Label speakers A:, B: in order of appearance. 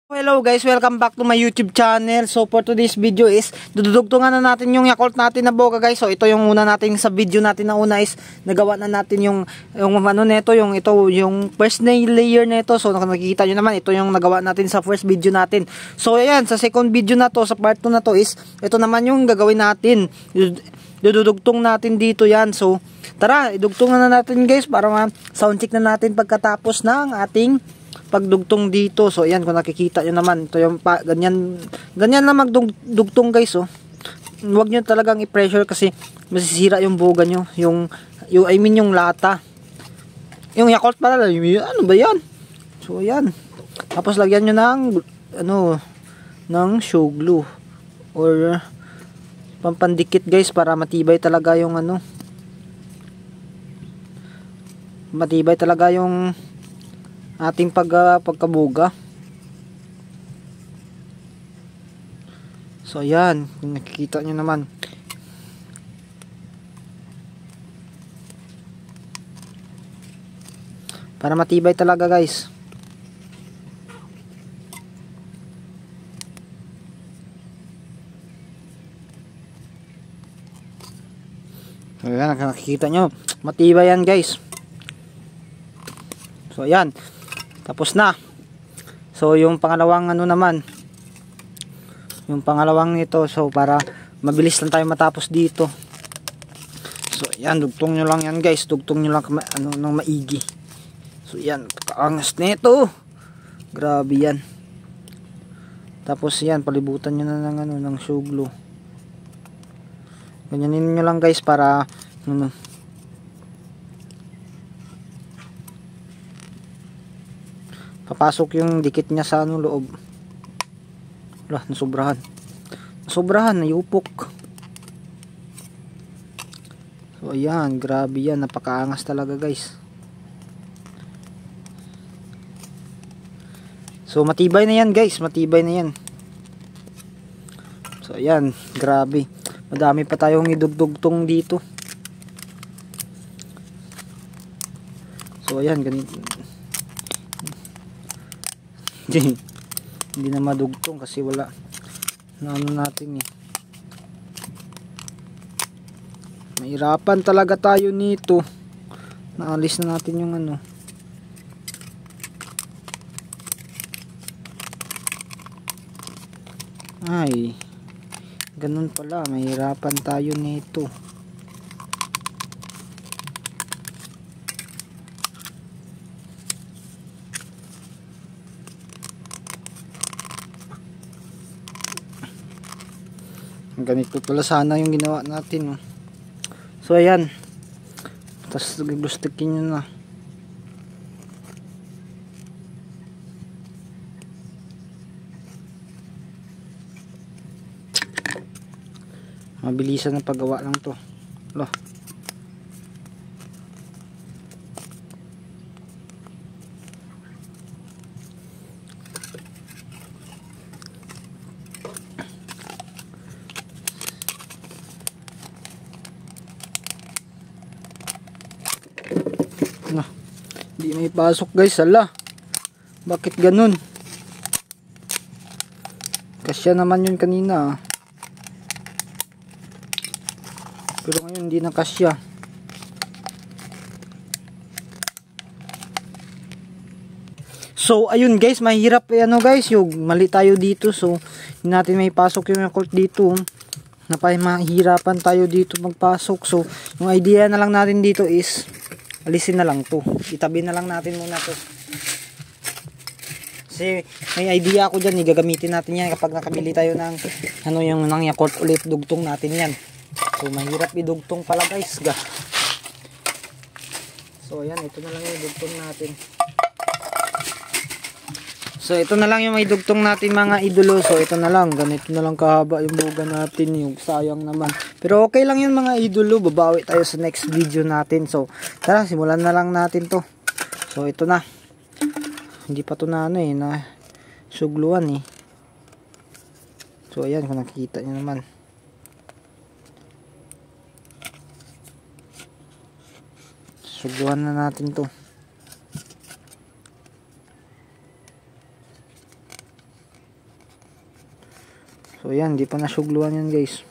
A: Hello guys, welcome back to my YouTube channel. So for today's video is dudugtungan na natin yung Yakult natin na boga guys. So ito yung una natin sa video natin na una is nagawa na natin yung ano nito, yung first layer nito. So nakikita niyo naman ito yung nagawa natin sa first video natin. So ayan, sa second video na to, sa part 2 na to is ito naman yung gagawin natin. Dudugtong natin dito yan. So tara, idugtungan na natin guys para ma-sound check na natin pagkatapos ng ating pagdugtong dito. So ayan, kung nakikita nyo naman, ito yung ganyan na magdugtong guys. Oh, huwag nyo talagang i-pressure kasi masisira yung boga nyo, yung lata, yung Yakult pala, ano ba yan. So ayan, tapos lagyan nyo ng show glue or pampandikit guys, para matibay talaga yung matibay talaga yung ating pagkabuga. So ayan, kung nakikita nyo naman, para matibay talaga guys. So ayan, nakikita nyo, matibay yan guys. So ayan, tapos na. So yung pangalawang naman, yung pangalawang nito, so para mabilis lang tayo matapos dito. So yan, dugtong nyo lang yan guys, dugtong nyo lang ng maigi. So yan, kaangas nito, grabe yan. Tapos yan, palibutan nyo na ng show glue. Ganyanin nyo lang guys para papasok yung dikit niya sa loob. Wala, nasobrahan, nayupok. So ayan, grabe yan, napakaangas talaga guys. So matibay na yan guys, matibay na yan. So ayan, grabe, madami pa tayong idugtong dito. So ayan, ganito. Hindi na madugtong kasi wala natin eh. Mahirapan talaga tayo nito. Naalis na natin yung ay, ganun pala, mahirapan tayo nito. Ganito pala sana yung ginawa natin. So ayan, tapos gustikin nyo na. Mabilisan ng paggawa lang to. Loh, hindi may pasok guys, hala, bakit ganun? Kasya naman yun kanina pero ngayon hindi na kasya. So ayun guys, mahirap guys, yung mali tayo dito. So hindi natin may pasok yung Yakult dito, mahirapan tayo dito magpasok. So yung idea na lang natin dito is alisin na lang to, itabi na lang natin muna to kasi may idea ako dyan, gagamitin natin yan kapag nakabili tayo ng yung Yakult ulit, dugtong natin yan. So mahirap idugtong pala guys. So ayan, ito na lang yung dugtong natin. So ito na lang yung may dugtong natin mga idolo. So ito na lang, ganito na lang kahaba yung boga natin, yung sayang naman. Pero okay lang yun mga idolo, babawi tayo sa next video natin. So tara, simulan na lang natin to. So ito na, hindi pa to na na sugluan eh. So ayan, kung nakikita nyo naman, sugluan na natin to. So yan, hindi pa nasyugluan yan guys.